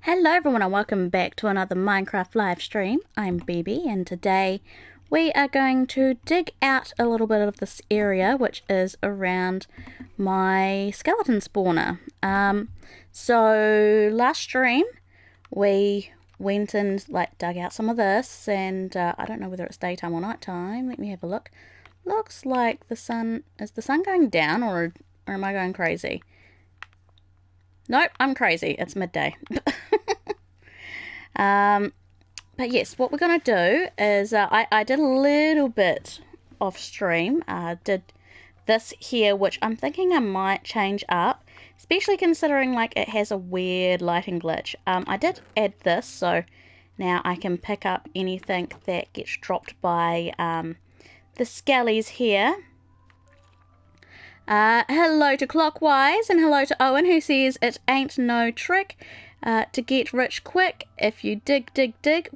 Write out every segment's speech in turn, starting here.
Hello everyone and welcome back to another Minecraft live stream. I'm Bibi and today we are going to dig out a little bit of this area which is around my skeleton spawner. So last stream we went and dug out some of this and I don't know whether it's daytime or nighttime. Let me have a look. Looks like is the sun going down or am I going crazy? Nope, I'm crazy. It's midday. But yes, what we're going to do is I did a little bit off stream. Did this here, which I'm thinking I might change up, especially considering it has a weird lighting glitch. I did add this, so now I can pick up anything that gets dropped by the skellies here. Hello to Clockwise and hello to Owen who says it ain't no trick to get rich quick if you dig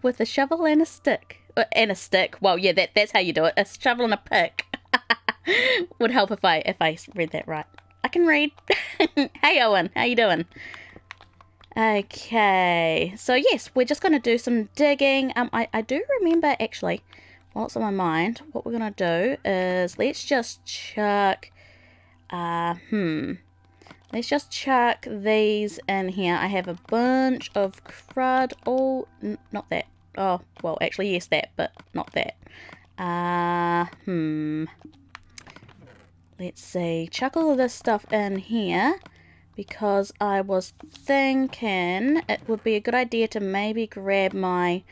with a shovel and a stick. Well, yeah, that's how you do it. A shovel and a pick. Would help if I read that right. I can read. Hey Owen, how you doing? Okay, so yes, we're just going to do some digging. I do remember actually, while it's on my mind, what we're going to do is let's just chuck let's just chuck these in here. I have a bunch of crud. Oh, not that. Oh, well, actually, yes, that, but not that. Let's see. Chuck all of this stuff in here because I was thinking it would be a good idea to maybe grab my,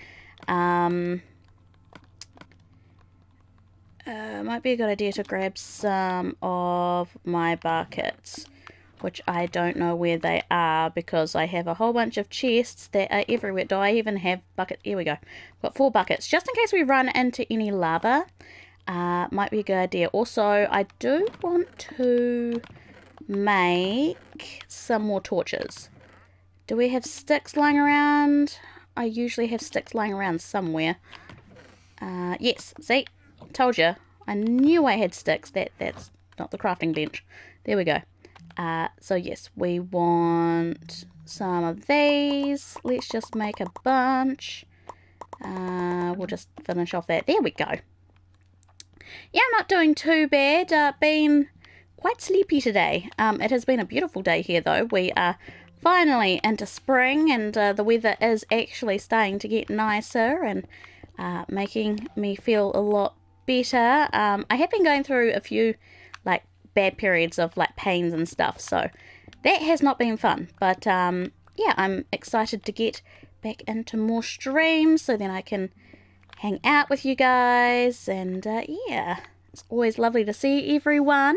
might be a good idea to grab some of my buckets, which I don't know where they are because I have a whole bunch of chests that are everywhere. Do I even have buckets? Here we go. Got 4 buckets just in case we run into any lava. Might be a good idea. Also, I do want to make some more torches. Do we have sticks lying around? I usually have sticks lying around somewhere. Yes, see? Told you. I knew I had sticks. That's not the crafting bench. There we go. So yes, we want some of these. Let's just make a bunch. We'll just finish off that. There we go. Yeah, I'm not doing too bad. Been quite sleepy today. It has been a beautiful day here though. We are finally into spring and the weather is actually starting to get nicer and making me feel a lot better. I have been going through a few bad periods of pains and stuff, so that has not been fun, but yeah, I'm excited to get back into more streams so then I can hang out with you guys and yeah, it's always lovely to see everyone.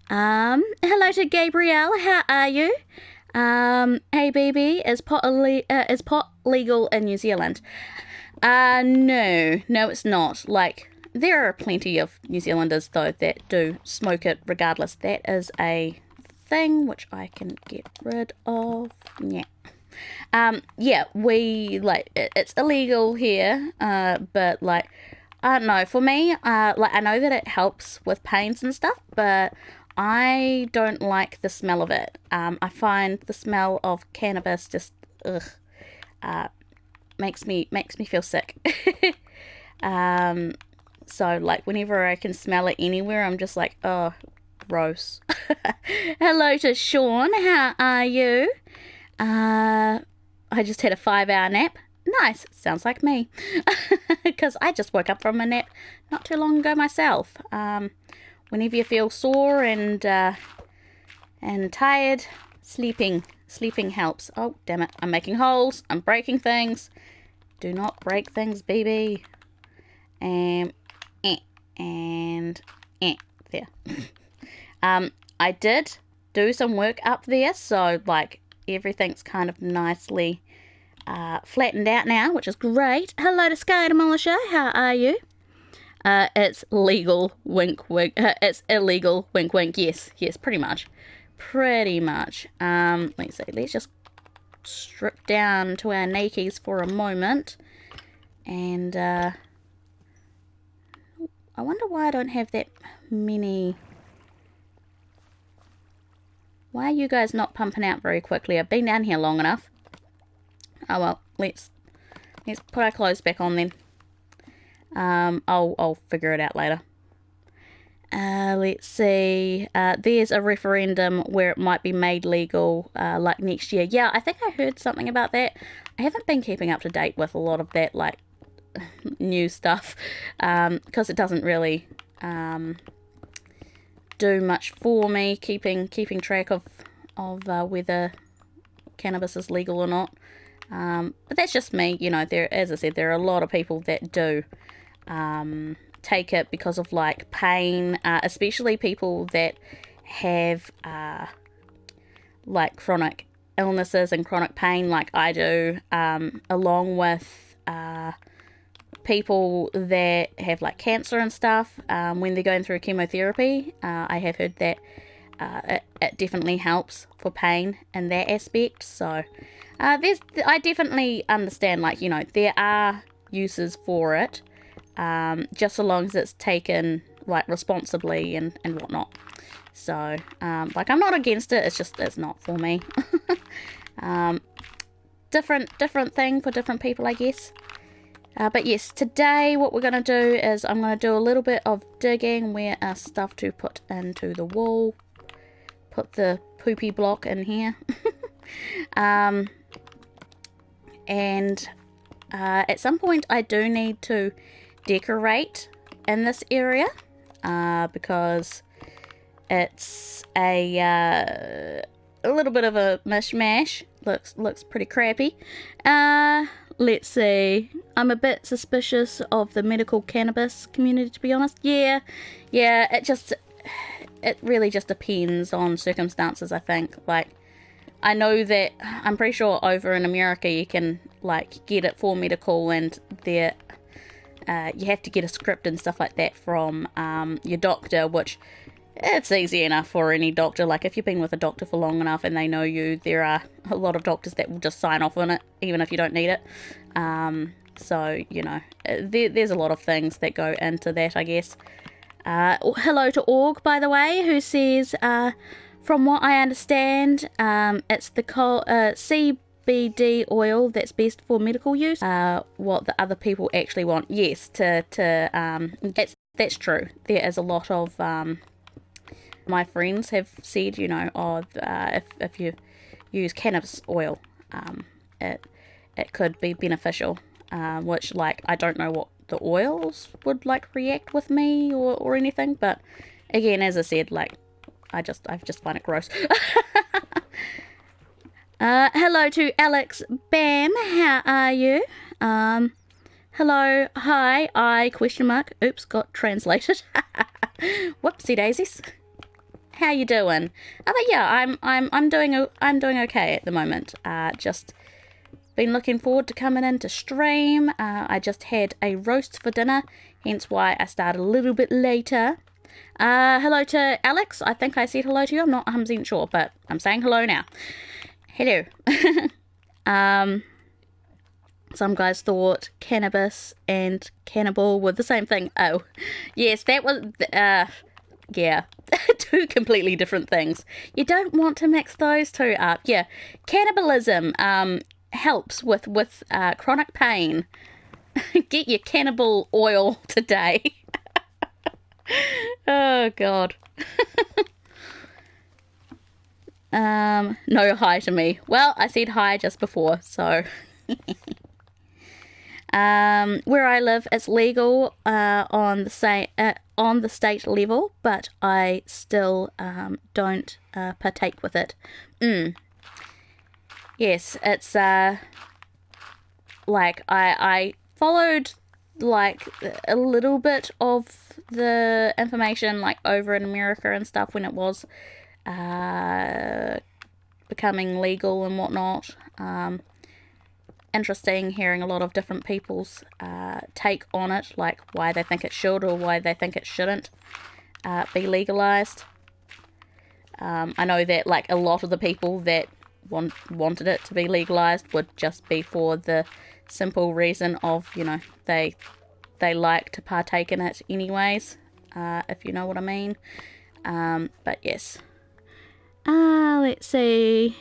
Hello to Gabrielle, how are you? Hey Bibi, is pot legal in New Zealand? No it's not. There are plenty of New Zealanders, though, that do smoke it regardless. That is a thing which I can get rid of. Yeah. Yeah, it's illegal here, but, I don't know. For me, I know that it helps with pains and stuff, but I don't like the smell of it. I find the smell of cannabis just, makes me feel sick. So, whenever I can smell it anywhere, I'm just like, oh, gross. Hello to Sean. How are you? I just had a 5-hour nap. Nice. Sounds like me. Because I just woke up from a nap not too long ago myself. Whenever you feel sore and tired, sleeping helps. Oh, damn it. I'm making holes. I'm breaking things. Do not break things, BB. And there. I did do some work up there, so everything's kind of nicely flattened out now, which is great. Hello to Sky Demolisher, how are you? It's legal, wink wink. It's illegal, wink wink. Yes, pretty much. Let's see, let's just strip down to our nakies for a moment and I wonder why I don't have that many. Why are you guys not pumping out very quickly? I've been down here long enough. Oh well, let's put our clothes back on then. I'll figure it out later. Let's see. There's a referendum where it might be made legal, like next year. Yeah, I think I heard something about that. I haven't been keeping up to date with a lot of that, like, new stuff, because it doesn't really do much for me, keeping track of whether cannabis is legal or not. But that's just me, you know. As I said, there are a lot of people that do take it because of like pain, especially people that have like chronic illnesses and chronic pain like I do, along with people that have like cancer and stuff, when they're going through chemotherapy. I have heard that it definitely helps for pain in that aspect. So I definitely understand, like, you know, there are uses for it, just so long as it's taken like responsibly and whatnot. So like, I'm not against it, it's just it's not for me. Different thing for different people, I guess. But yes, today what we're going to do is I'm going to do a little bit of digging where stuff to put into the wall. Put the poopy block in here. And at some point I do need to decorate in this area, because it's a little bit of a mishmash. Looks pretty crappy. Let's see. I'm a bit suspicious of the medical cannabis community, to be honest. Yeah, it really just depends on circumstances, I think. Like, I know that, I'm pretty sure over in America you can like get it for medical, and there you have to get a script and stuff like that from your doctor, which it's easy enough for any doctor. Like, if you've been with a doctor for long enough and they know you, there are a lot of doctors that will just sign off on it even if you don't need it. So, you know, there's a lot of things that go into that, I guess. Hello to Org, by the way, who says, from what I understand, it's the CBD oil that's best for medical use. What the other people actually want. Yes, that's true. There is a lot of my friends have said, you know, if you use cannabis oil, it could be beneficial. Which, like, I don't know what the oils would like react with me or anything, but again, as I said, like, I just find it gross. Hello to Alex Bam, how are you? Hello, hi, question mark. Oops, got translated. Whoopsie daisies. How you doing? But yeah, I'm doing okay at the moment. Just been looking forward to coming in to stream. I just had a roast for dinner, hence why I started a little bit later. Hello to Alex. I think I said hello to you. I'm not 100% sure, but I'm saying hello now. Hello. Some guys thought cannabis and cannibal were the same thing. Oh, yes, that was, yeah, two completely different things. You don't want to mix those two up. Yeah, cannibalism helps with chronic pain. Get your cannibal oil today. Oh, God. No hi to me. Well, I said hi just before, so... Where I live, it's legal on the state level, but I still don't partake with it. Yes, it's like I followed like a little bit of the information like over in America and stuff when it was becoming legal and whatnot. Interesting hearing a lot of different people's take on it, like why they think it should or why they think it shouldn't be legalized. I know that like a lot of the people that wanted it to be legalized would just be for the simple reason of, you know, they like to partake in it anyways, if you know what I mean. But yes. Let's see.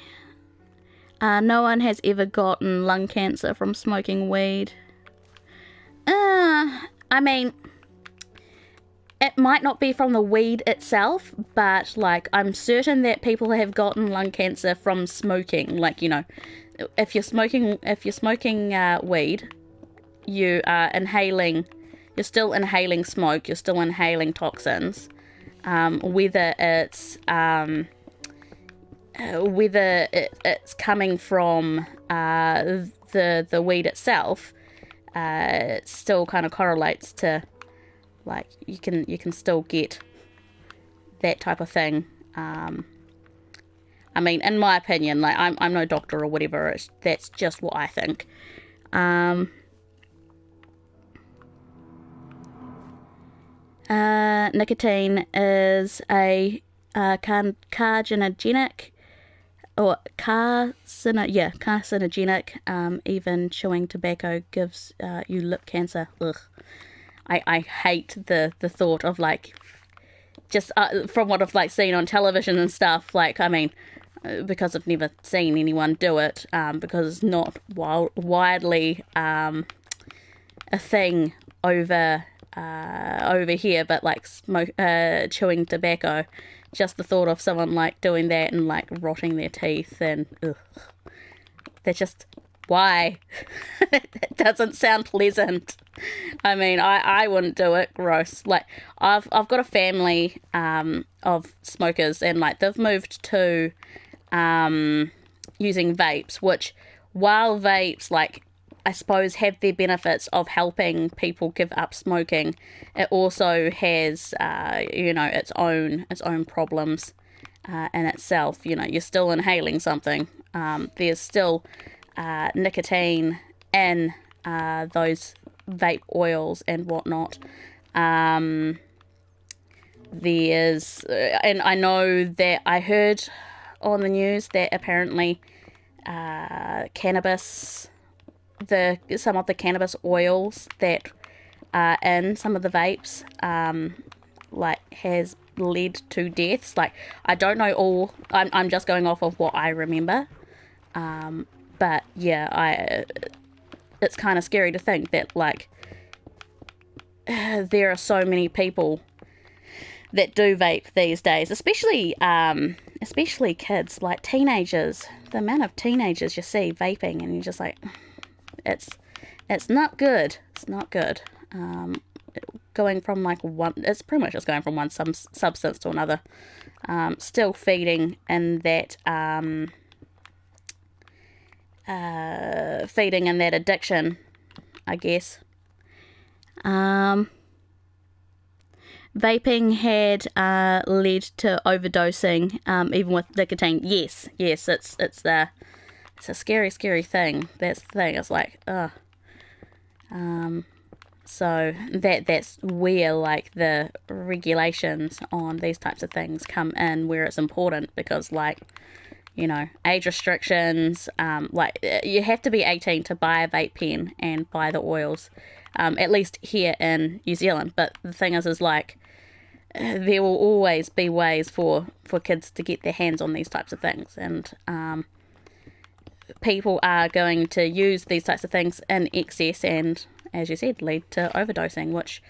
No one has ever gotten lung cancer from smoking weed. I mean, it might not be from the weed itself, but like I'm certain that people have gotten lung cancer from smoking. Like, you know, if you're smoking weed, you are inhaling. You're still inhaling smoke. You're still inhaling toxins. Whether it's coming from the weed itself, it still kind of correlates to, like, you can still get that type of thing. I mean, in my opinion, like I'm no doctor or whatever. That's just what I think. Nicotine is a carcinogenic. Or carcinogenic. Even chewing tobacco gives you lip cancer. Ugh. I hate the thought of, like, just from what I've like seen on television and stuff. Like, I mean, because I've never seen anyone do it, because it's not widely a thing over here. But like chewing tobacco. Just the thought of someone like doing that and like rotting their teeth, and ugh, they're just, why? It doesn't sound pleasant. I mean, I wouldn't do it. Gross. Like I've got a family of smokers, and like they've moved to using vapes, which, while vapes, like, I suppose, have their benefits of helping people give up smoking, it also has, you know, its own problems in itself. You know, you're still inhaling something. There's still nicotine in those vape oils and whatnot. There's, and I know that I heard on the news that apparently some of the cannabis oils that are in some of the vapes, like, has led to deaths. Like, I don't know all. I'm just going off of what I remember. But yeah, it's kind of scary to think that, like, there are so many people that do vape these days, especially kids, like teenagers. The amount of teenagers you see vaping, and you're just like, it's not good. It's not good. Going from like it's pretty much just going from one substance to another. Still feeding in that addiction, I guess. Vaping had led to overdosing, even with nicotine. Yes, it's a scary thing. That's the thing. It's like, ugh. So that's where, like, the regulations on these types of things come in, where it's important, because, like, you know, age restrictions, like, you have to be 18 to buy a vape pen and buy the oils, at least here in New Zealand. But the thing is like, there will always be ways for kids to get their hands on these types of things, and people are going to use these types of things in excess, and, as you said, lead to overdosing, which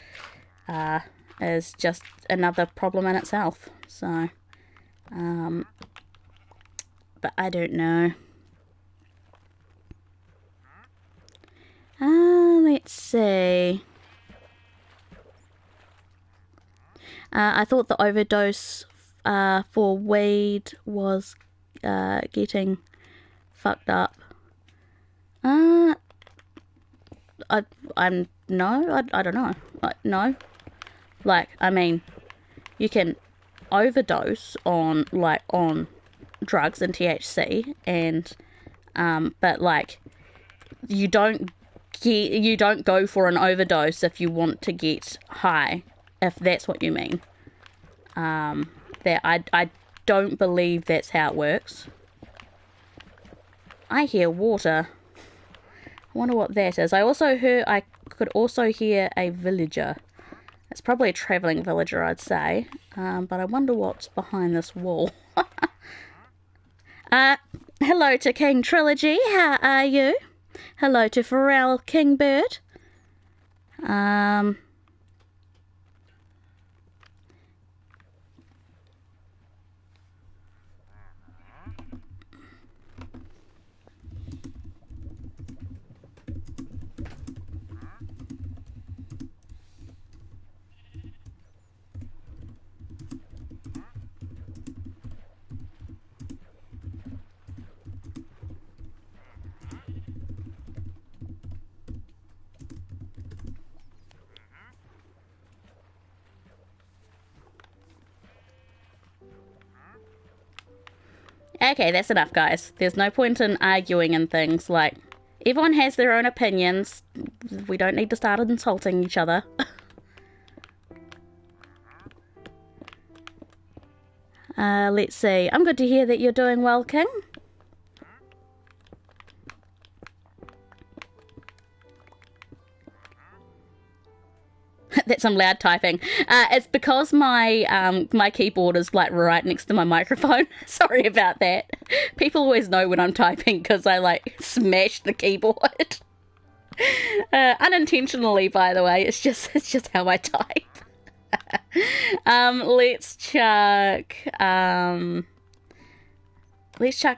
is just another problem in itself. So, but I don't know. Let's see. I thought the overdose for weed was getting fucked up. I don't know. No. Like, I mean, you can overdose on drugs and THC, and but, like, you don't go for an overdose if you want to get high, if that's what you mean. That I don't believe that's how it works. I hear water. I wonder what that is. I could also hear a villager. It's probably a travelling villager, I'd say. But I wonder what's behind this wall. Hello to King Trilogy, how are you? Hello to Pharrell Kingbird. Okay, that's enough, guys. There's no point in arguing and things. Like, everyone has their own opinions. We don't need to start insulting each other. Let's see. I'm good to hear that you're doing well, King. That's some loud typing. It's because my my keyboard is like right next to my microphone. Sorry about that. People always know when I'm typing because I like smash the keyboard. Unintentionally, by the way. It's just how I type. Let's chuck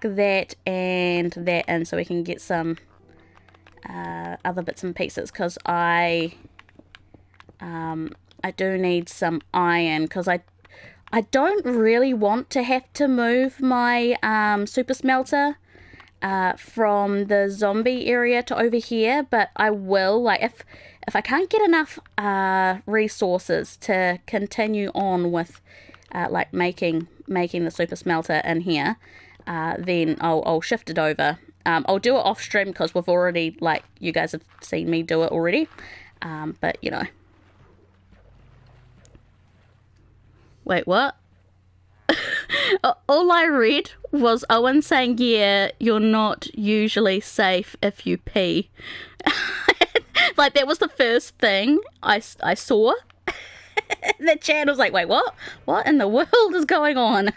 that and that in so we can get some other bits and pieces, because I do need some iron, because I don't really want to have to move my super smelter from the zombie area to over here, but I will. Like, if I can't get enough resources to continue on with like making the super smelter in here, then I'll shift it over. I'll do it off stream because we've already, like, you guys have seen me do it already, but you know. Wait, what? All I read was Owen saying, yeah, you're not usually safe if you pee. Like, that was the first thing I saw. The chat was like, wait, what? What in the world is going on?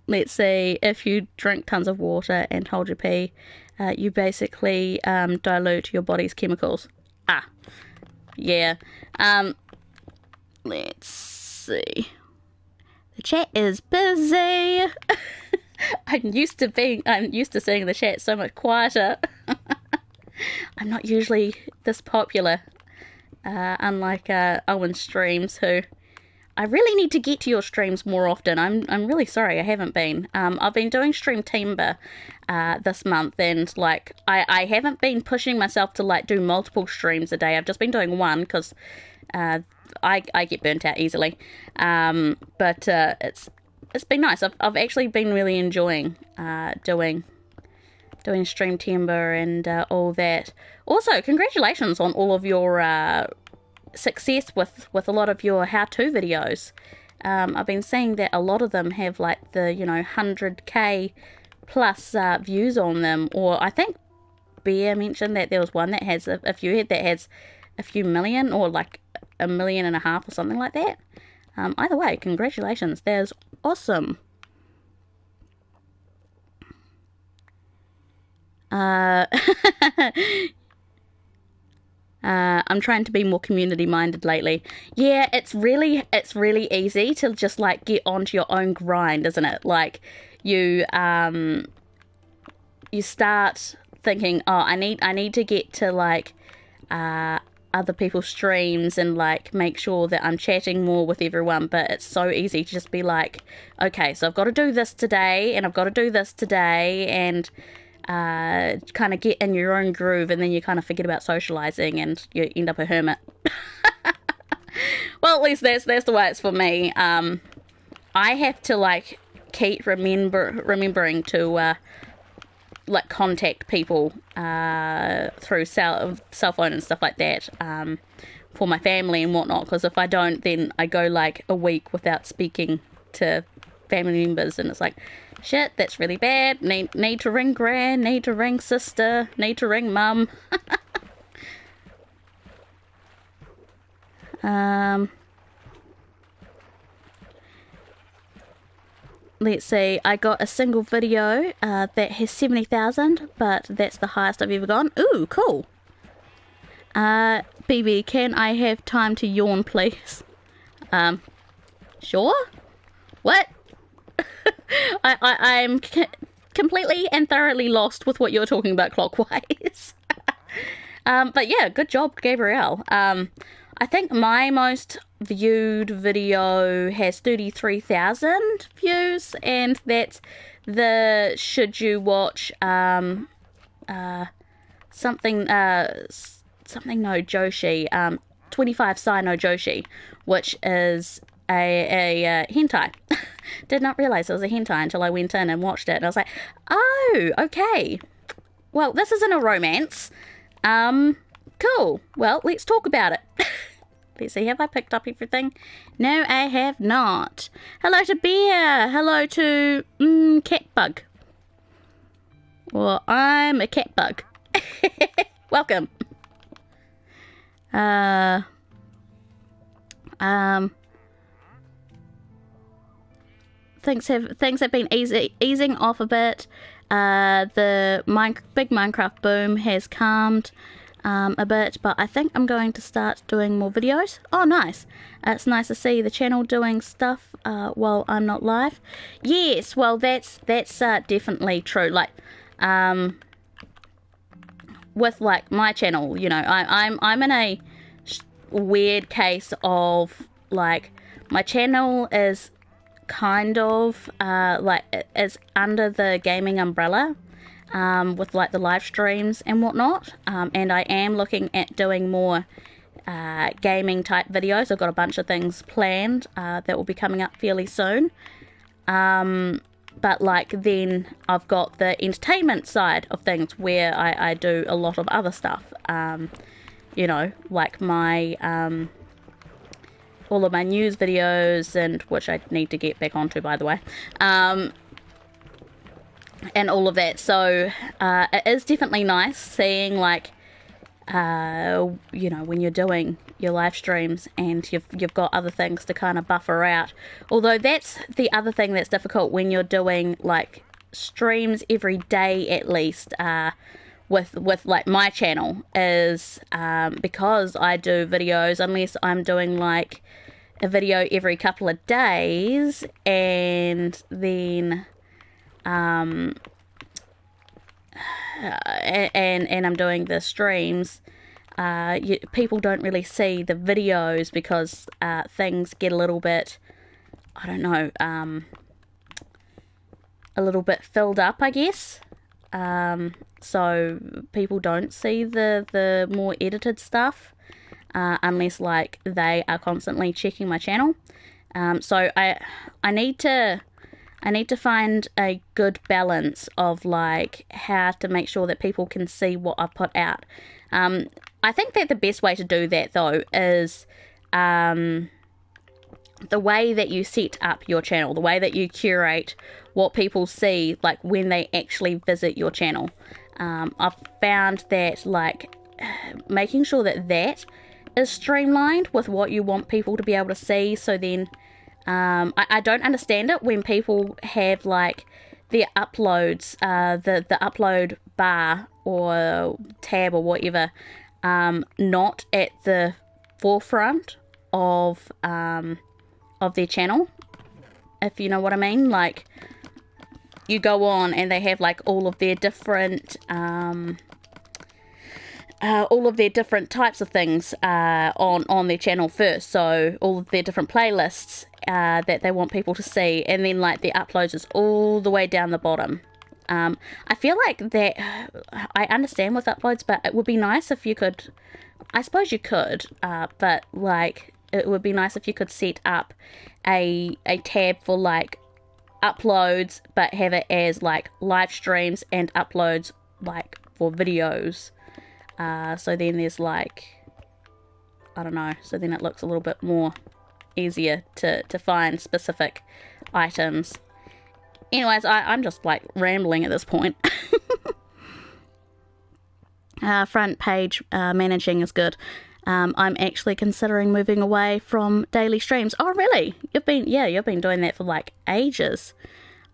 Let's see. If you drink tons of water and hold your pee, you basically dilute your body's chemicals. Yeah. Let's see. The chat is busy. I'm used to seeing the chat so much quieter. I'm not usually this popular, unlike Owen's streams, who I really need to get to your streams more often. I'm really sorry I haven't been. I've been doing STREAMTEMBER this month, and like I haven't been pushing myself to like do multiple streams a day. I've just been doing one because I get burnt out easily. But it's been nice. I've actually been really enjoying doing STREAMTEMBER and all that. Also, congratulations on all of your success with a lot of your how-to videos. I've been seeing that a lot of them have like the 100k plus views on them, or I think Bear mentioned that there was one that has a few million, or like 1.5 million or something like that. Either way, congratulations. That's awesome. I'm trying to be more community minded lately. Yeah, it's really easy to just like get onto your own grind, isn't it? Like you start thinking, oh, I need to get to like other people's streams and like make sure that I'm chatting more with everyone, but it's so easy to just be like, okay, so I've got to do this today and I've got to do this today, and kind of get in your own groove, and then you kind of forget about socializing and you end up a hermit. Well, at least that's the way it's for me. I have to like keep remembering to like contact people through cell phone and stuff like that, for my family and whatnot, because if I don't, then I go like a week without speaking to family members, and it's like, shit, that's really bad. Need to ring gran, need to ring sister, need to ring mum. let's see, I got a single video that has 70,000, but that's the highest I've ever gone. Ooh, cool. Bibi, can I have time to yawn, please? Sure? What? I'm completely and thoroughly lost with what you're talking about clockwise. But yeah, good job, Gabrielle. I think my most viewed video has 33,000 views, and that's the should you watch something no Joshi, 25 Sai no Joshi, which is a hentai. Did not realize it was a hentai until I went in and watched it, and I was like, oh, okay, well, this isn't a romance. Cool, well, let's talk about it. Let's see, have I picked up everything? No, I have not. Hello to Bear. Hello to Catbug. Well, I'm a catbug. Welcome. Things have been easing off a bit. The big Minecraft boom has calmed a bit, but I think I'm going to start doing more videos. Oh, nice. It's nice to see the channel doing stuff while I'm not live. Yes, well, that's definitely true. Like, with like my channel, you know, I'm in a weird case of like my channel is kind of like is under the gaming umbrella. With like the live streams and whatnot, and I am looking at doing more gaming type videos. I've got a bunch of things planned that will be coming up fairly soon, but like then I've got the entertainment side of things where I do a lot of other stuff, you know, like my all of my news videos, and which I need to get back onto, by the way, and all of that. So it is definitely nice seeing like you know, when you're doing your live streams and you've got other things to kind of buffer out. Although that's the other thing that's difficult when you're doing like streams every day at least, with like my channel, is because I do videos, unless I'm doing like a video every couple of days, and then and I'm doing the streams, people don't really see the videos because things get a little bit, I don't know, a little bit filled up, I guess. So people don't see the more edited stuff unless like they are constantly checking my channel. So I need to find a good balance of like how to make sure that people can see what I put out. I think that the best way to do that though is the way that you set up your channel, the way that you curate what people see like when they actually visit your channel. I've found that like making sure that that is streamlined with what you want people to be able to see, so then I don't understand it when people have like their uploads, the upload bar or tab or whatever, not at the forefront of their channel, if you know what I mean. Like you go on and they have like all of their different types of things on their channel first, so all of their different playlists that they want people to see, and then like the uploads is all the way down the bottom. I feel like that I understand with uploads, but it would be nice if you could, I suppose you could, but like it would be nice if you could set up a tab for like uploads, but have it as like live streams and uploads like for videos. So then there's like, I don't know, so then it looks a little bit more easier to find specific items. Anyways, I'm just like rambling at this point. Front page managing is good. I'm actually considering moving away from daily streams. Oh really? You've been doing that for like ages.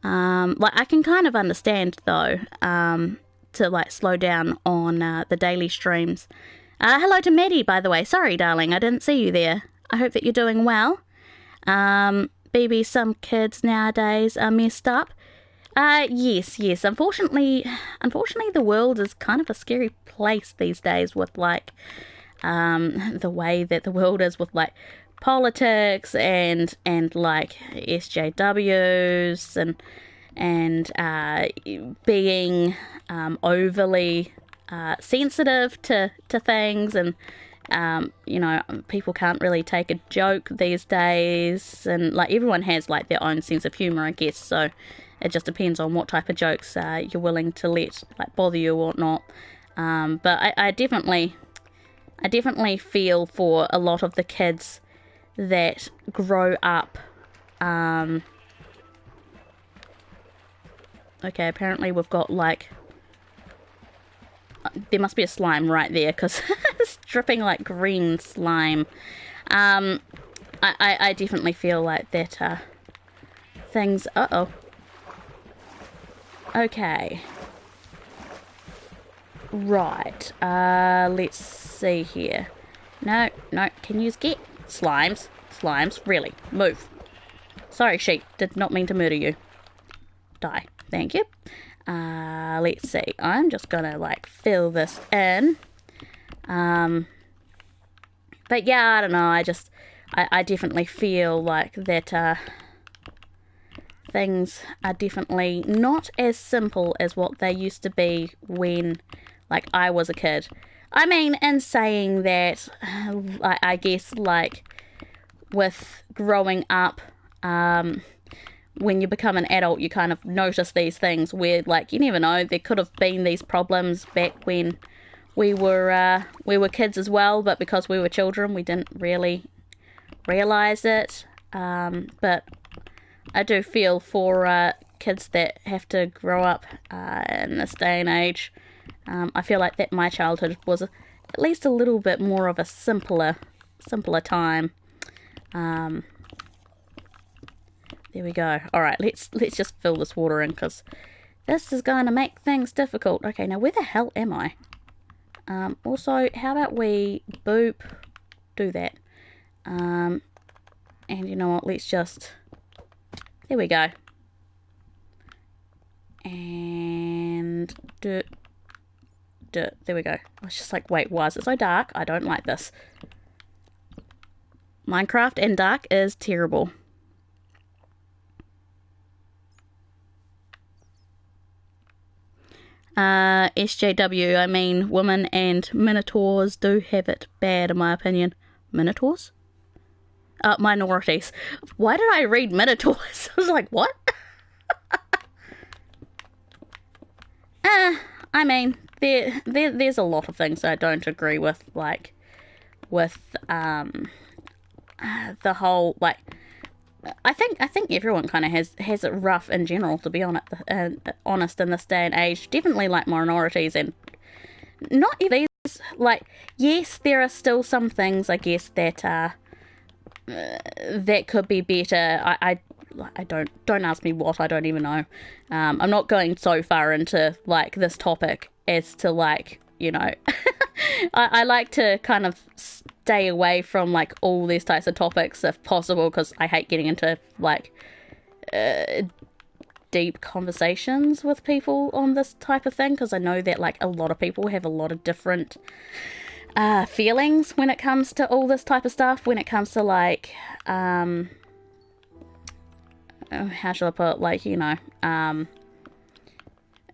Like, I can kind of understand, though, to, like, slow down on the daily streams. Hello to Maddie, by the way. Sorry, darling, I didn't see you there. I hope that you're doing well. Bibi, some kids nowadays are messed up. Yes. Unfortunately, the world is kind of a scary place these days with, like, the way that the world is with, like, politics and like SJWs and being overly sensitive to things, and you know, people can't really take a joke these days, and like everyone has like their own sense of humor, I guess, so it just depends on what type of jokes you're willing to let like bother you or not. But I definitely feel for a lot of the kids that grow up. Okay, apparently we've got like, there must be a slime right there because it's dripping like green slime. I definitely feel like that things, okay, right, let's see here. No, can you get slimes, really, move. Sorry, sheep, did not mean to murder you. Die, thank you. Let's see, I'm just gonna like fill this in. But yeah, I don't know, I definitely feel like that things are definitely not as simple as what they used to be when like I was a kid. I mean, in saying that, I guess like with growing up, when you become an adult, you kind of notice these things where, like, you never know, there could have been these problems back when we were kids as well, but because we were children, we didn't really realize it. But I do feel for kids that have to grow up in this day and age. I feel like that my childhood was at least a little bit more of a simpler time. There we go. Alright, let's just fill this water in, because this is going to make things difficult. Okay, now where the hell am I? Also, how about we boop, do that. And you know what, let's just, there we go. And there we go. I was just like, wait, why is it so dark? I don't like this. Minecraft and dark is terrible. SJW, I mean, women and minotaurs do have it bad, in my opinion. Minotaurs? Minorities. Why did I read minotaurs? I was like, what? I mean, there's a lot of things I don't agree with, like, with, the whole, like, I think everyone kind of has it rough in general, to be honest in this day and age. Definitely like minorities, and not even these, like, yes, there are still some things, I guess, that that could be better. I don't ask me what, I don't even know. I'm not going so far into like this topic as to, like, you know, I like to kind of stay away from like all these types of topics if possible, because I hate getting into like deep conversations with people on this type of thing, because I know that like a lot of people have a lot of different feelings when it comes to all this type of stuff, when it comes to like how shall I put it, like, you know,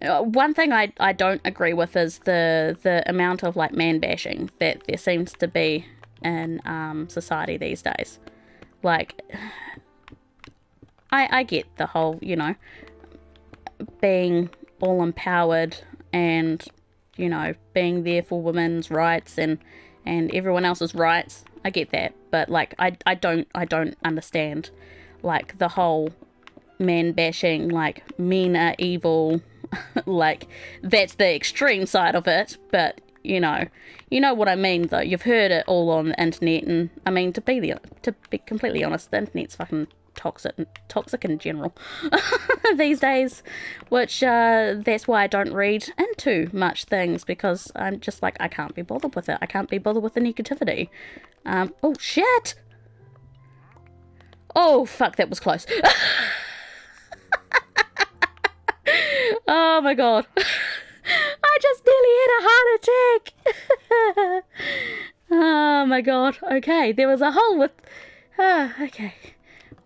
one thing I don't agree with is the amount of like man bashing that there seems to be in society these days. Like, I get the whole, you know, being all empowered and, you know, being there for women's rights and everyone else's rights. I get that, but like I don't understand like the whole man bashing, like men are evil. Like, that's the extreme side of it, but you know what I mean, though. You've heard it all on the internet, and I mean, to be completely honest, the internet's fucking toxic in general these days, which that's why I don't read into much things, because I'm just like, I can't be bothered with it. I can't be bothered with the negativity. Oh shit! Oh fuck, that was close. Oh my god. I just nearly had a heart attack. Oh my god. Okay, there was a hole with... okay.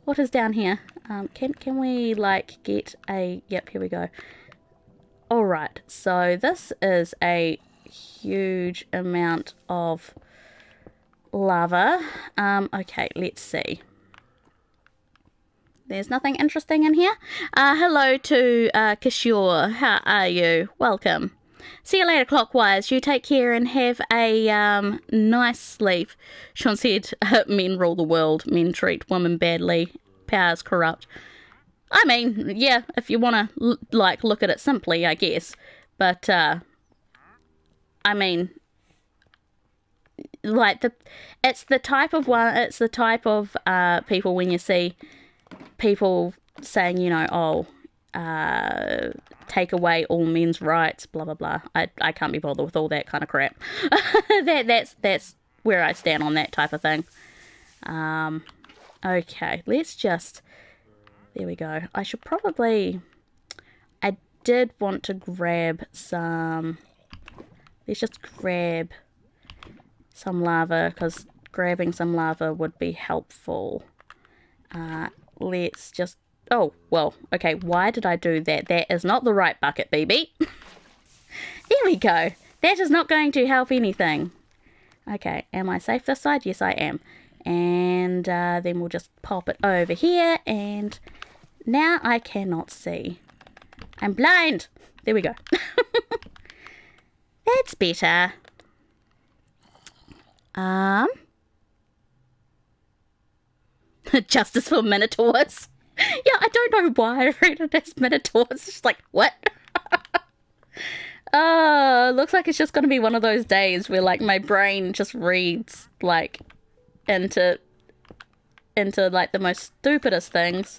What is down here? Can we, like, get a... Yep, here we go. Alright, so this is a huge amount of lava. Okay, let's see. There's nothing interesting in here. Hello to Kishore. How are you? Welcome. See you later, Clockwise. You take care and have a nice sleep. Sean said, men rule the world. Men treat women badly. Power's corrupt. I mean, yeah, if you want to like look at it simply, I guess. But I mean, like it's the type of people when you see people saying, you know, oh, take away all men's rights, blah blah blah. I can't be bothered with all that kind of crap. That's where I stand on that type of thing. Okay, let's just, there we go. I should probably, I did want to grab some, let's just grab some lava, because grabbing some lava would be helpful. Let's just, oh, well, okay, why did I do that? That is not the right bucket, Bibi. There we go. That is not going to help anything. Okay, am I safe this side? Yes, I am. And then we'll just pop it over here, and now I cannot see. I'm blind. There we go. That's better. Justice for Minotaurs. Yeah, I don't know why I read it as Minotaurs. It's just like, what? Looks like it's just gonna be one of those days where, like, my brain just reads, like, into like the most stupidest things.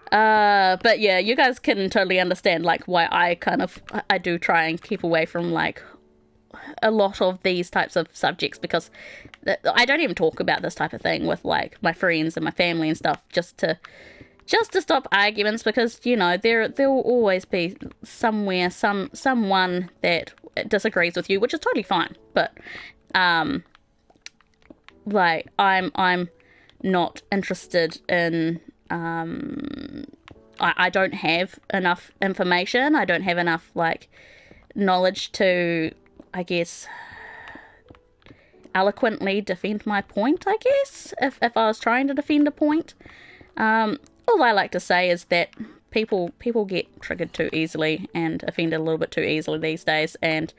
But yeah, you guys can totally understand, like, why I do try and keep away from, like, a lot of these types of subjects, because I don't even talk about this type of thing with, like, my friends and my family and stuff, just to stop arguments, because, you know, there will always be somewhere someone that disagrees with you, which is totally fine. But like, I'm not interested in I don't have enough information. I don't have enough, like, knowledge to, I guess, eloquently defend my point, I guess, if I was trying to defend a point. All I like to say is that people get triggered too easily and offended a little bit too easily these days, and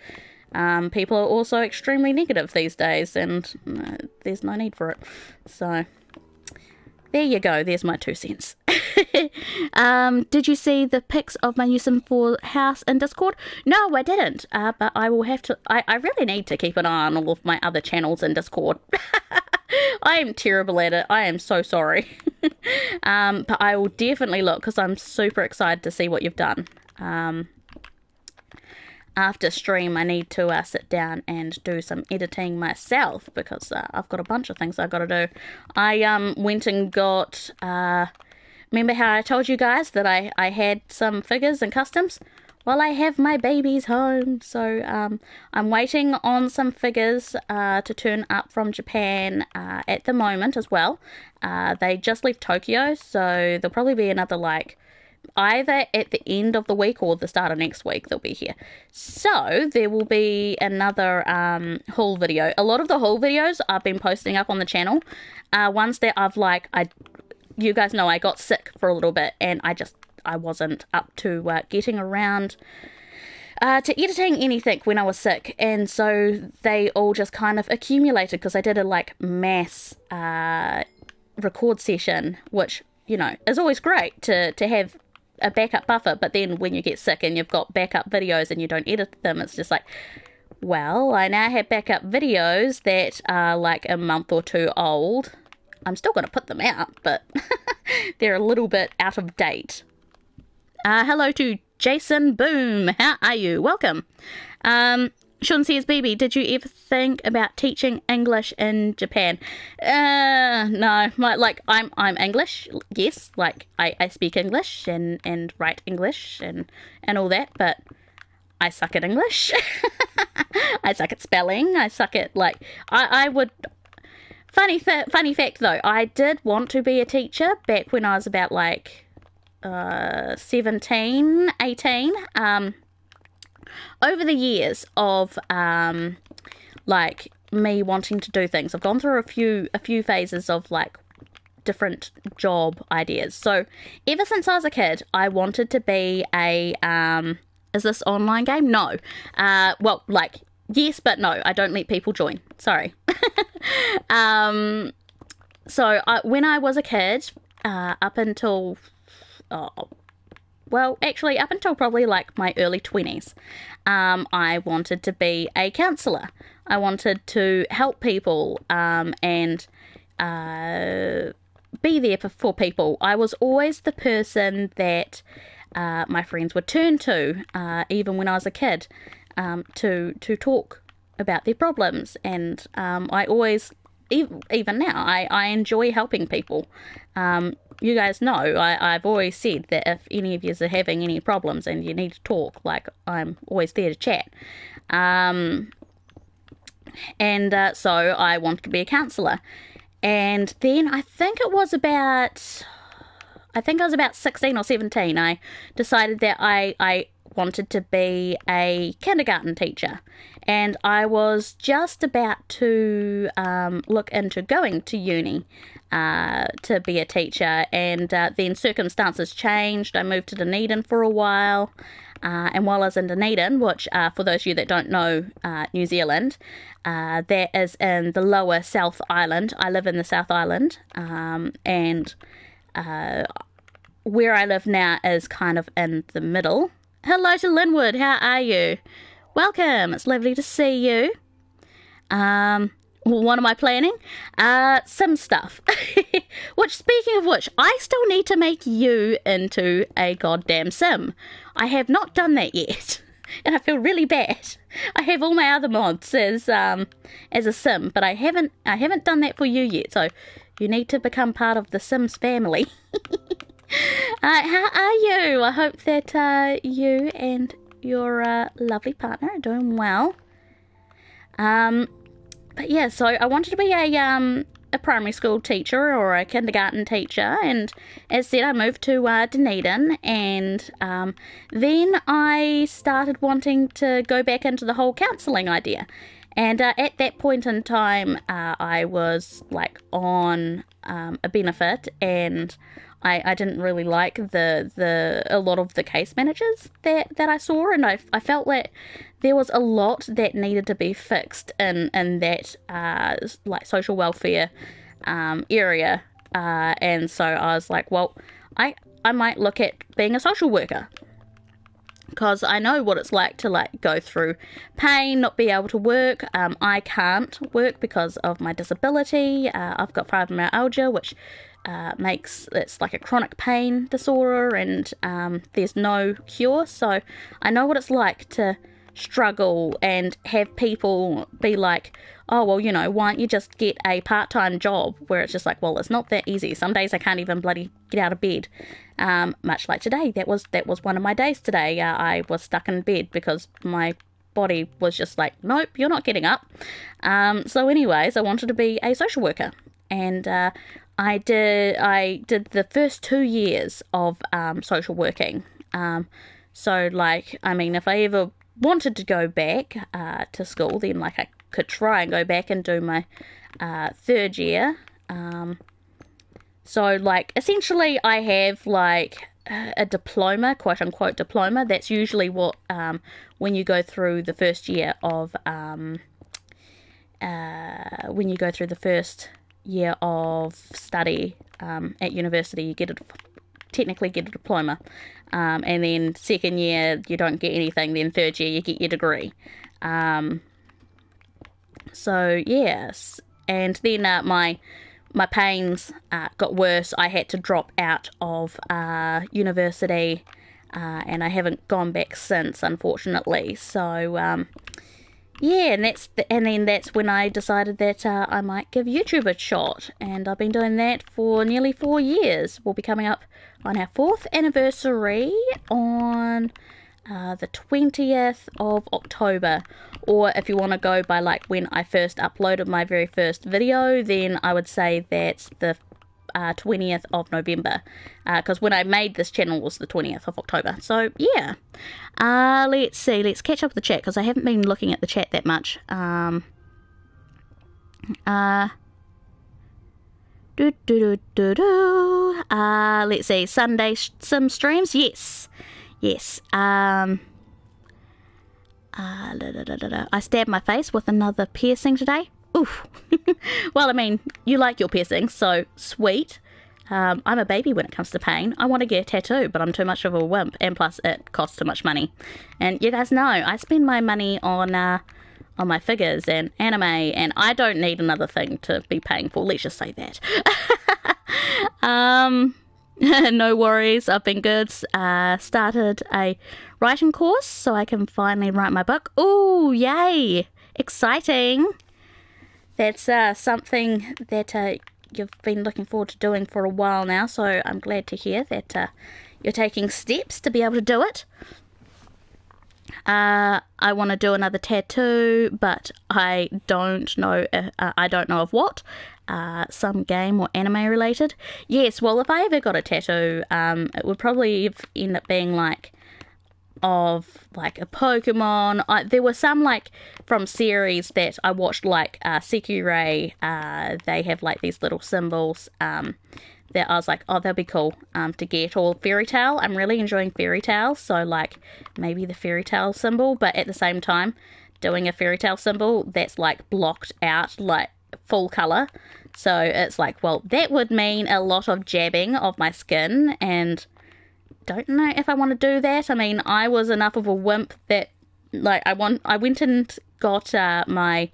people are also extremely negative these days, and there's no need for it. So there you go, there's my 2 cents. Did you see the pics of my new Sim 4 house in Discord? No, I didn't, but I will have to. I really need to keep an eye on all of my other channels in Discord. I am terrible at it. I am so sorry. But I will definitely look, because I'm super excited to see what you've done. After stream, I need to sit down and do some editing myself, because I've got a bunch of things I've got to do. I went and got... remember how I told you guys that I had some figures and customs? Well, I have my babies home, so I'm waiting on some figures to turn up from Japan at the moment as well. They just left Tokyo, so there'll probably be another, like, either at the end of the week or the start of next week they'll be here. So there will be another haul video. A lot of the haul videos I've been posting up on the channel. Ones that you guys know I got sick for a little bit, and I wasn't up to getting around to editing anything when I was sick, and so they all just kind of accumulated, because I did a, like, mass record session, which, you know, is always great to have a backup buffer, but then when you get sick and you've got backup videos and you don't edit them, it's just like, well, I now have backup videos that are like a month or 2 old, I'm still going to put them out, but they're a little bit out of date. Hello to Jason Boom. How are you? Welcome. Sean says, Bibi, did you ever think about teaching English in Japan? No. I'm English, yes. Like, I speak English and write English and all that, but I suck at English. I suck at spelling. I suck at, like, I would... Funny fact, though, I did want to be a teacher back when I was about, like, 17, 18. Over the years of, like, me wanting to do things, I've gone through a few phases of, like, different job ideas. So, ever since I was a kid, I wanted to be a, is this online game? No. Well, like, yes, but no. I don't let people join. Sorry. So, when I was a kid, up until... well, actually, up until probably, like, my early 20s, I wanted to be a counsellor. I wanted to help people and be there for people. I was always the person that my friends would turn to, even when I was a kid, to talk about their problems. And I always, even now, I enjoy helping people. You guys know, I've always said that if any of you are having any problems and you need to talk, like, I'm always there to chat. So I wanted to be a counsellor. And then I think I was about 16 or 17, I decided that I wanted to be a kindergarten teacher. And I was just about to look into going to uni to be a teacher, and then circumstances changed. I moved to Dunedin for a while, and while I was in Dunedin, which for those of you that don't know New Zealand, that is in the lower South Island. I live in the South Island, and where I live now is kind of in the middle. Hello to Linwood, how are you? Welcome, it's lovely to see you. What am I planning? Some stuff. Which, speaking of which, I still need to make you into a goddamn sim. I have not done that yet, and I feel really bad. I have all my other mods as a sim, but I haven't done that for you yet. So you need to become part of the Sims family. How are you? I hope that you and your lovely partner are doing well. But yeah, so I wanted to be a primary school teacher or a kindergarten teacher, and as said, I moved to Dunedin, and then I started wanting to go back into the whole counselling idea. And at that point in time, I was like on a benefit, and I didn't really like a lot of the case managers that I saw, and I felt that there was a lot that needed to be fixed in that like social welfare area, and so I was like, well, I might look at being a social worker, because I know what it's like to like go through pain, not be able to work. I can't work because of my disability. I've got fibromyalgia, which it's like a chronic pain disorder, and there's no cure. So I know what it's like to struggle and have people be like, oh, well, you know, why don't you just get a part-time job, where it's just like, well, it's not that easy. Some days I can't even bloody get out of bed. Much like today, that was one of my days today. I was stuck in bed because my body was just like, nope, you're not getting up. So anyways, I wanted to be a social worker, and I did the first 2 years of social working. So like, I mean, if I ever wanted to go back to school, then like I could try and go back and do my third year. So like, essentially I have like a diploma, quote unquote diploma. That's usually what when you go through the first year of study at university, you technically get a diploma, and then second year you don't get anything, then third year you get your degree. So yes, and then my pains got worse, I had to drop out of university, and I haven't gone back since, unfortunately. So yeah, and then that's when I decided that I might give YouTube a shot, and I've been doing that for nearly 4 years. We'll be coming up on our 4th anniversary on the 20th of October, or if you want to go by like when I first uploaded my very first video, then I would say that's the 20th of November, because when I made this channel was the 20th of October. So yeah, let's see, let's catch up with the chat, because I haven't been looking at the chat that much. Let's see, Sunday Sim streams, yes. I stabbed my face with another piercing today. Oof. Well, I mean, you like your piercings, so sweet. I'm a baby when it comes to pain. I want to get a tattoo, but I'm too much of a wimp, and plus it costs too much money. And you guys know, I spend my money on my figures and anime, and I don't need another thing to be paying for. Let's just say that. No worries, I've been good. Started a writing course so I can finally write my book. Ooh, yay! Exciting! That's something that you've been looking forward to doing for a while now, so I'm glad to hear that you're taking steps to be able to do it. I want to do another tattoo, but I don't know of what. Some game or anime related. Yes, well, if I ever got a tattoo, it would probably end up being like of like a Pokemon. There were some like from series that I watched, like Sekirei. They have like these little symbols that I was like, oh, that'd be cool to get. Or Fairy Tail. I'm really enjoying Fairy Tail, so like maybe the Fairy Tail symbol, but at the same time doing a Fairy Tail symbol that's like blocked out, like full color. So it's like, well, that would mean a lot of jabbing of my skin, and don't know if I want to do that. I mean, I was enough of a wimp that like I went and got my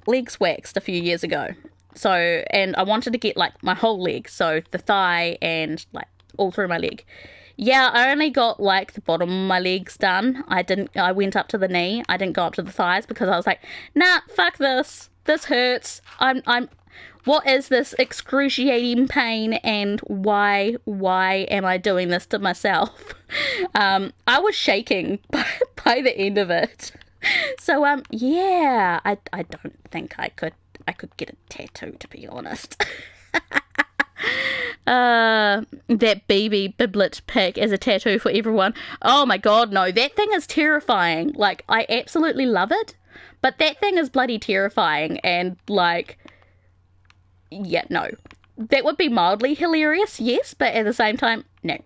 legs waxed a few years ago. So, and I wanted to get like my whole leg, so the thigh and like all through my leg. Yeah, I only got like the bottom of my legs done. I went up to the knee. I didn't go up to the thighs because I was like, nah, fuck this. This hurts. What is this excruciating pain, and why am I doing this to myself? I was shaking by the end of it. So, yeah, I don't think I could get a tattoo, to be honest. That Bibi biblet pic as a tattoo for everyone. Oh my god, no, that thing is terrifying. Like, I absolutely love it, but that thing is bloody terrifying, and like, yeah, no. That would be mildly hilarious, yes, but at the same time, no.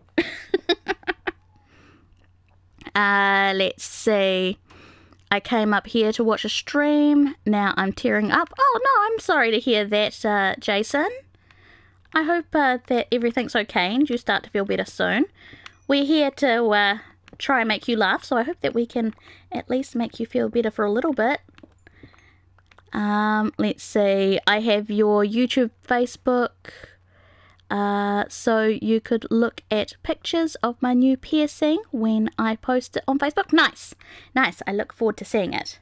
Let's see. I came up here to watch a stream. Now I'm tearing up. Oh no, I'm sorry to hear that, Jason. I hope that everything's okay and you start to feel better soon. We're here to try and make you laugh, so I hope that we can at least make you feel better for a little bit. Let's see. I have your YouTube, Facebook, so you could look at pictures of my new piercing when I post it on Facebook. Nice. I look forward to seeing it.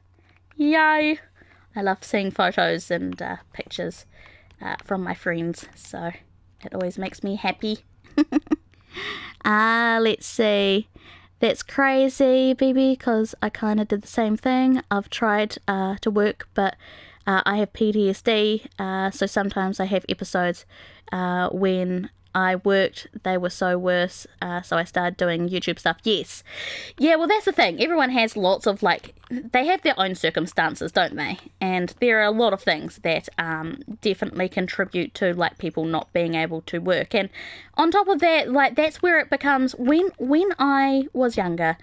Yay. I love seeing photos and pictures from my friends, so it always makes me happy. Let's see. That's crazy, Bibi, because I kind of did the same thing. I've tried to work, but I have PTSD, so sometimes I have episodes when I worked, they were so worse, so I started doing YouTube stuff. Yes. Yeah, well, that's the thing. Everyone has lots of, like, they have their own circumstances, don't they? And there are a lot of things that definitely contribute to, like, people not being able to work. And on top of that, like, that's where it becomes, when I was younger,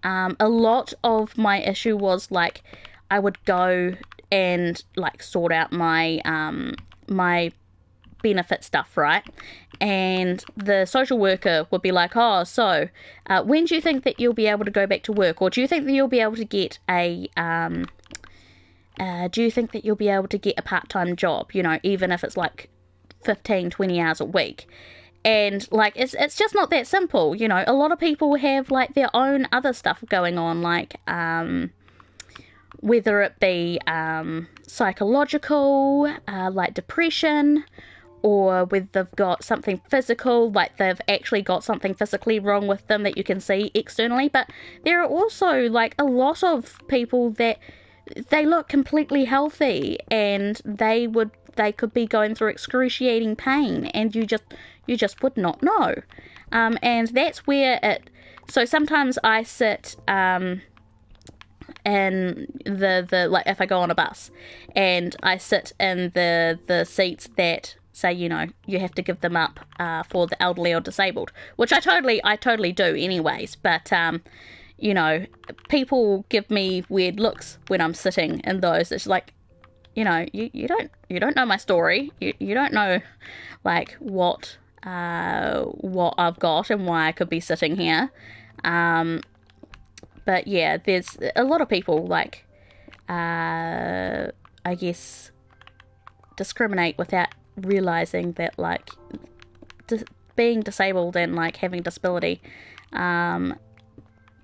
a lot of my issue was, like, I would go and, like, sort out my my benefit stuff, right? And the social worker would be like, oh, so when do you think that you'll be able to go back to work? Or do you think that you'll be able to get a do you think that you'll be able to get a part-time job, you know, even if it's like 15, 20 hours a week? And like it's just not that simple, you know. A lot of people have like their own other stuff going on, like whether it be psychological, like depression, or whether they've got something physical, like they've actually got something physically wrong with them that you can see externally. But there are also like a lot of people that they look completely healthy and they could be going through excruciating pain, and you just would not know. And that's where so sometimes I sit in the like, if I go on a bus and I sit in the seats that say, you know, you have to give them up for the elderly or disabled, which I totally do anyways. But you know, people give me weird looks when I'm sitting in those. It's like, you know, you don't know my story. You don't know like what I've got and why I could be sitting here. But yeah, there's a lot of people like I guess discriminate without realizing that like being disabled and like having disability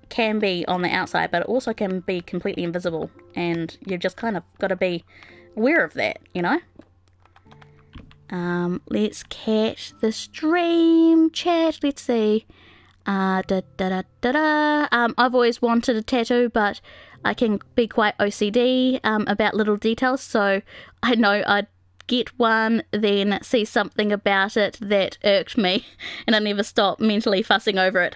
can be on the outside, but it also can be completely invisible, and you've just kind of got to be aware of that, you know. Let's catch the stream chat. Let's see. I've always wanted a tattoo, but I can be quite OCD about little details, so I know I'd get one, then see something about it that irked me, and I never stop mentally fussing over it.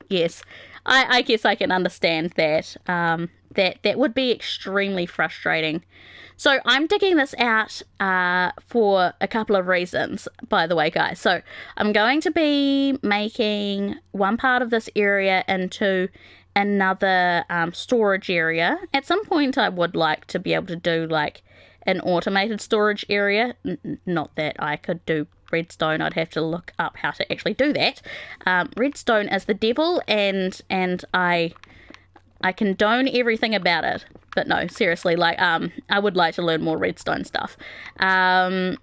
Yes. I guess I can understand that. That would be extremely frustrating. So I'm digging this out for a couple of reasons, by the way, guys. So I'm going to be making one part of this area into another storage area. At some point I would like to be able to do like an automated storage area. Not that I could do redstone. I'd have to look up how to actually do that. Redstone is the devil, and I condone everything about it. But no, seriously, like I would like to learn more redstone stuff. And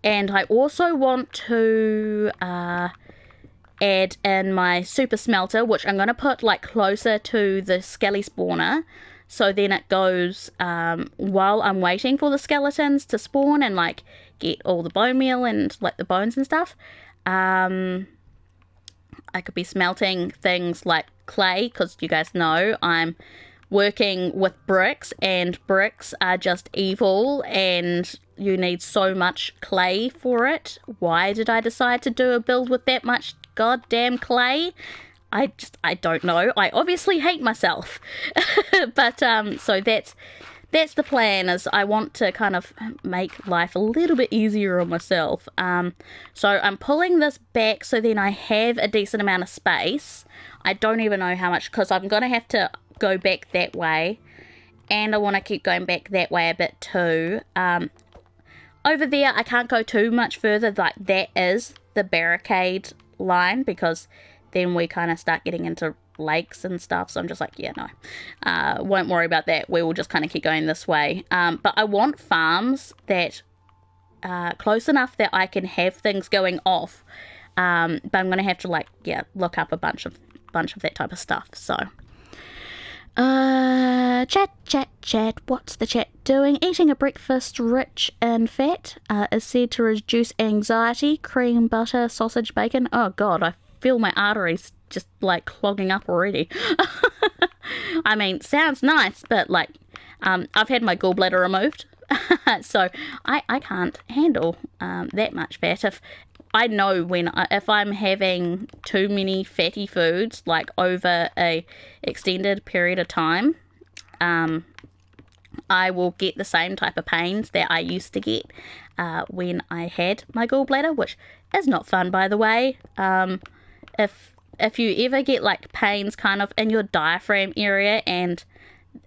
I also want to add in my super smelter, which I'm going to put like closer to the skelly spawner. So then it goes while I'm waiting for the skeletons to spawn and like get all the bone meal and like the bones and stuff. I could be smelting things like clay, because you guys know I'm working with bricks, and bricks are just evil and you need so much clay for it. Why did I decide to do a build with that much goddamn clay? I don't know. I obviously hate myself. But so that's the plan, is I want to kind of make life a little bit easier on myself. So I'm pulling this back so then I have a decent amount of space. I don't even know how much, because I'm going to have to go back that way, and I want to keep going back that way a bit too. Over there I can't go too much further, like that is the barricade line, because then we kind of start getting into lakes and stuff. So I'm just like, yeah, no, won't worry about that. We will just kind of keep going this way. But I want farms that close enough that I can have things going off. But I'm going to have to like, yeah, look up a bunch of that type of stuff. So chat, what's the chat doing? Eating a breakfast rich in fat is said to reduce anxiety. Cream, butter, sausage, bacon. Oh god, I feel my arteries just like clogging up already. I mean, sounds nice, but like I've had my gallbladder removed, so I can't handle that much fat. If I know if I'm having too many fatty foods like over a extended period of time, I will get the same type of pains that I used to get when I had my gallbladder, which is not fun, by the way. If you ever get like pains kind of in your diaphragm area and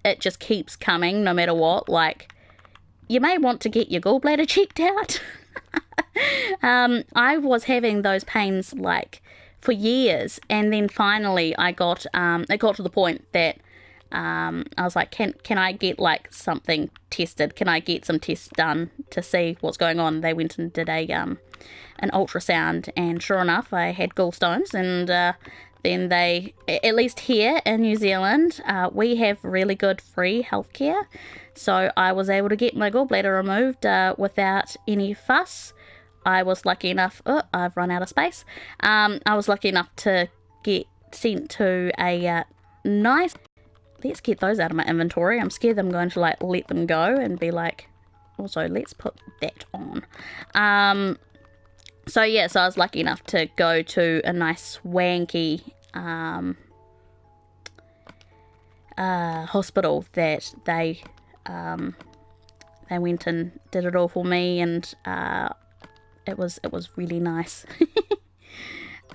it just keeps coming no matter what, like you may want to get your gallbladder checked out. I was having those pains like for years, and then finally it got to the point that I was like, can I get like something tested? Can I get some tests done to see what's going on? They went and did an ultrasound, and sure enough, I had gallstones. And then they, at least here in New Zealand, we have really good free healthcare. So I was able to get my gallbladder removed without any fuss. I was lucky enough, I've run out of space. I was lucky enough to get sent to a nice, let's get those out of my inventory. I'm scared I'm going to like let them go and be like, also let's put that on. So yeah, so I was lucky enough to go to a nice swanky hospital that they went and did it all for me, and it was really nice.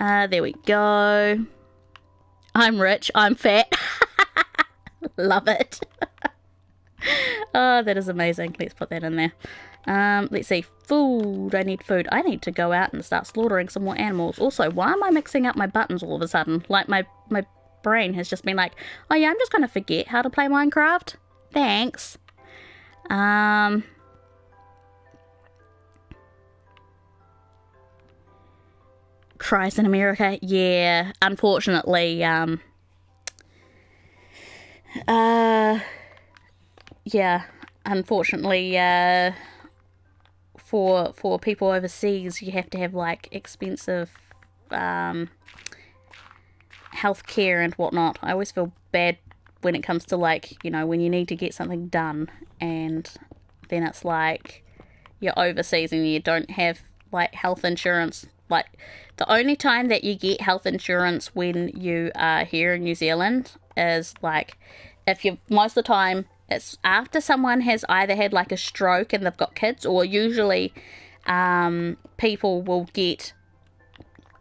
There we go. I'm rich, I'm fat. Love it. Oh, that is amazing. Let's put that in there. Let's see. Food. I need food. I need to go out and start slaughtering some more animals. Also, why am I mixing up my buttons all of a sudden? Like, my brain has just been like, oh yeah, I'm just going to forget how to play Minecraft. Thanks. Christ, in America. Yeah, unfortunately, yeah, unfortunately, for people overseas, you have to have like expensive healthcare and whatnot. I always feel bad when it comes to like, you know, when you need to get something done and then it's like you're overseas and you don't have like health insurance. Like, the only time that you get health insurance when you are here in New Zealand is like, if you, most of the time it's after someone has either had like a stroke and they've got kids, or usually people will get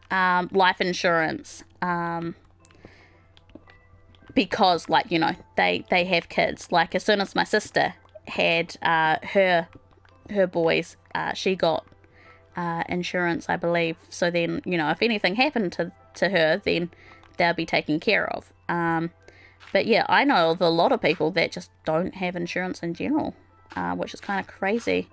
life insurance because, like, you know, they have kids. Like, as soon as my sister had her boys, she got insurance, I believe. So then, you know, if anything happened to her, then they'll be taken care of. But yeah, I know of a lot of people that just don't have insurance in general, which is kind of crazy.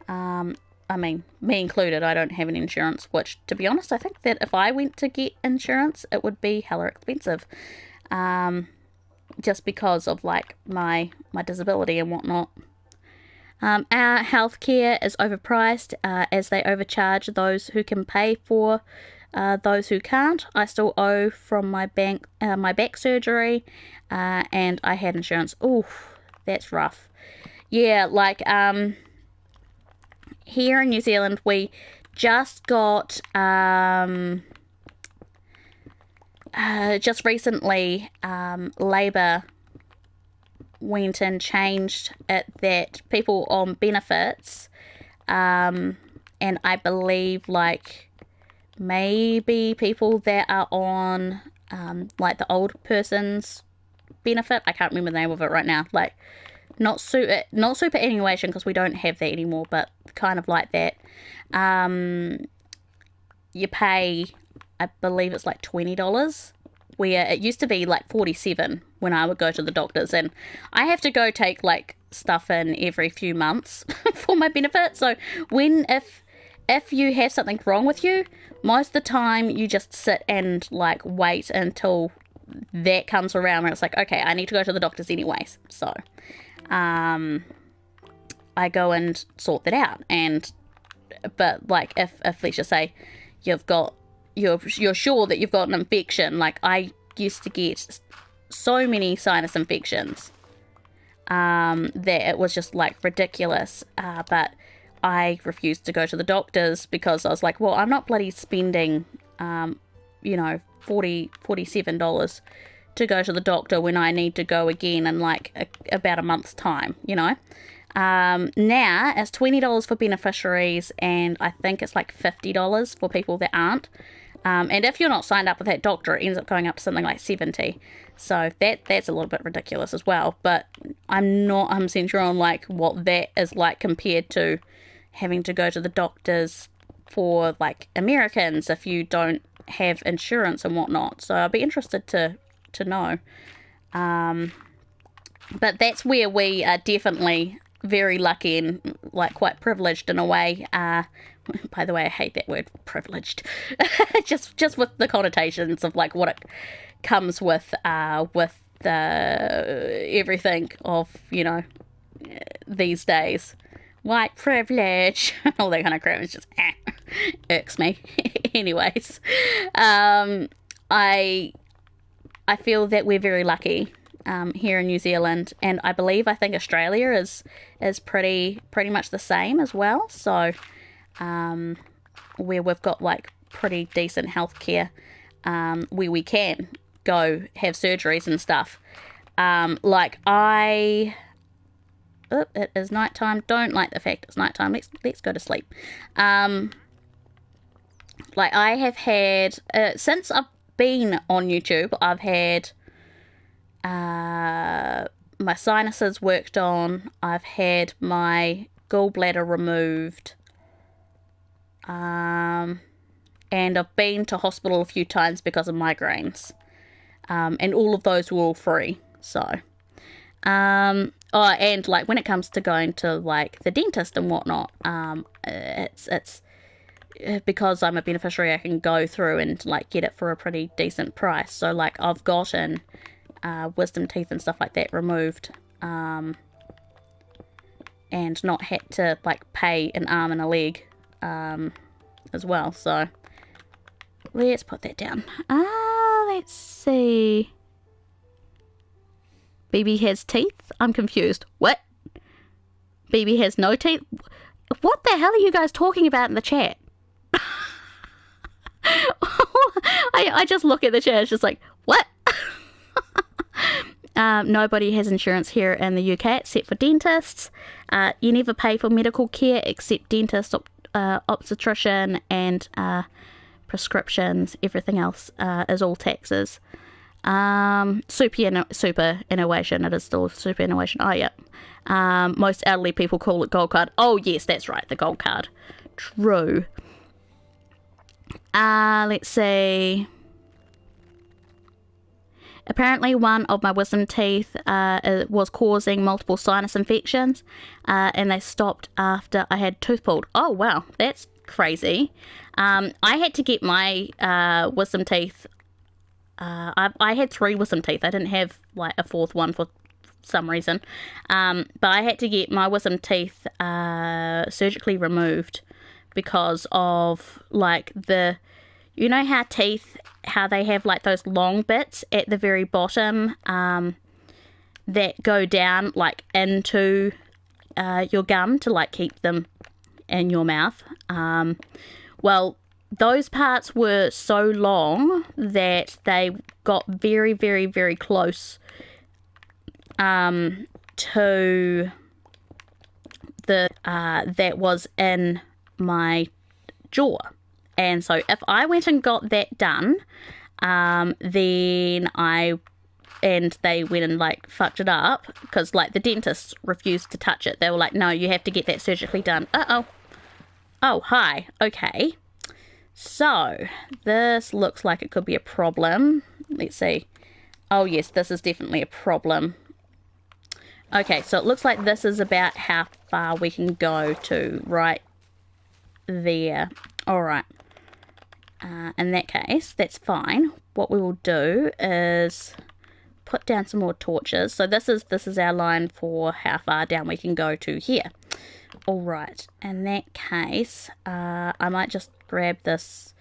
I mean, me included, I don't have an insurance, which, to be honest, I think that if I went to get insurance, it would be hella expensive. Just because of, like, my disability and whatnot. Our healthcare is overpriced, as they overcharge those who can pay for those who can't. I still owe from my back surgery, and I had insurance. Oof, that's rough. Yeah, like, here in New Zealand, we just got, just recently, Labour went and changed it that people on benefits, and I believe, like, maybe people that are on, like, the old person's benefit, I can't remember the name of it right now, like, not superannuation, because we don't have that anymore, but kind of like that, you pay, I believe it's like $20, where it used to be like $47 when I would go to the doctors, and I have to go take like stuff in every few months for my benefit. So if you have something wrong with you, most of the time you just sit and like wait until that comes around, and it's like, okay, I need to go to the doctors anyways. So I go and sort that out. But like if let's just say you're sure that you've got an infection, like I used to get so many sinus infections that it was just like ridiculous, but I refused to go to the doctors because I was like, well, I'm not bloody spending you know, $47 to go to the doctor when I need to go again in like about a month's time, you know. Now it's $20 for beneficiaries, and I think it's like $50 for people that aren't. And if you're not signed up with that doctor, it ends up going up to something like $70. So that's a little bit ridiculous as well. But I'm not 100% sure on like what that is like compared to having to go to the doctors for like Americans if you don't have insurance and whatnot. So I'll be interested to know. But that's where we are definitely very lucky and like quite privileged in a way. By the way, I hate that word privileged. just with the connotations of like what it comes with everything of, you know, these days. White privilege, all that kind of crap is just irks me. Anyways, I feel that we're very lucky here in New Zealand, and I think Australia is pretty much the same as well. So where we've got like pretty decent healthcare, where we can go have surgeries and stuff. It is nighttime. Don't like the fact it's nighttime. Let's go to sleep. Like I have had since I've been on YouTube, I've had my sinuses worked on. I've had my gallbladder removed. And I've been to hospital a few times because of migraines. And all of those were all free. So, and like when it comes to going to like the dentist and whatnot, it's because I'm a beneficiary, I can go through and like get it for a pretty decent price. So like I've gotten wisdom teeth and stuff like that removed, and not had to like pay an arm and a leg as well. So let's put that down. Let's see. Bibi has teeth? I'm confused. What? Bibi has no teeth? What the hell are you guys talking about in the chat? I just look at the chat, it's just like, what? Nobody has insurance here in the UK except for dentists. You never pay for medical care except dentist, obstetrician, and prescriptions. Everything else is all taxes. Superannuation. It is still superannuation. Oh, yeah. Most elderly people call it gold card. Oh, yes, that's right, the gold card. True. Let's see. Apparently one of my wisdom teeth was causing multiple sinus infections, and they stopped after I had tooth pulled. Oh, wow, that's crazy. I had to get my wisdom teeth. I had 3 wisdom teeth. I didn't have like a 4th one for some reason. But I had to get my wisdom teeth surgically removed because of like you know how they have like those long bits at the very bottom that go down like into your gum to like keep them in your mouth. Well, those parts were so long that they got very, very, very close to the that was in my jaw. And so if I went and got that done, then they went and like fucked it up because like the dentists refused to touch it. They were like, no, you have to get that surgically done. Oh, hi. Okay. So this looks like it could be a problem. Let's see. Oh yes, this is definitely a problem. Okay, so it looks like this is about how far we can go to right there. Alright. In that case, that's fine. What we will do is put down some more torches. So this is our line for how far down we can go to here. Alright, in that case, I might just grab this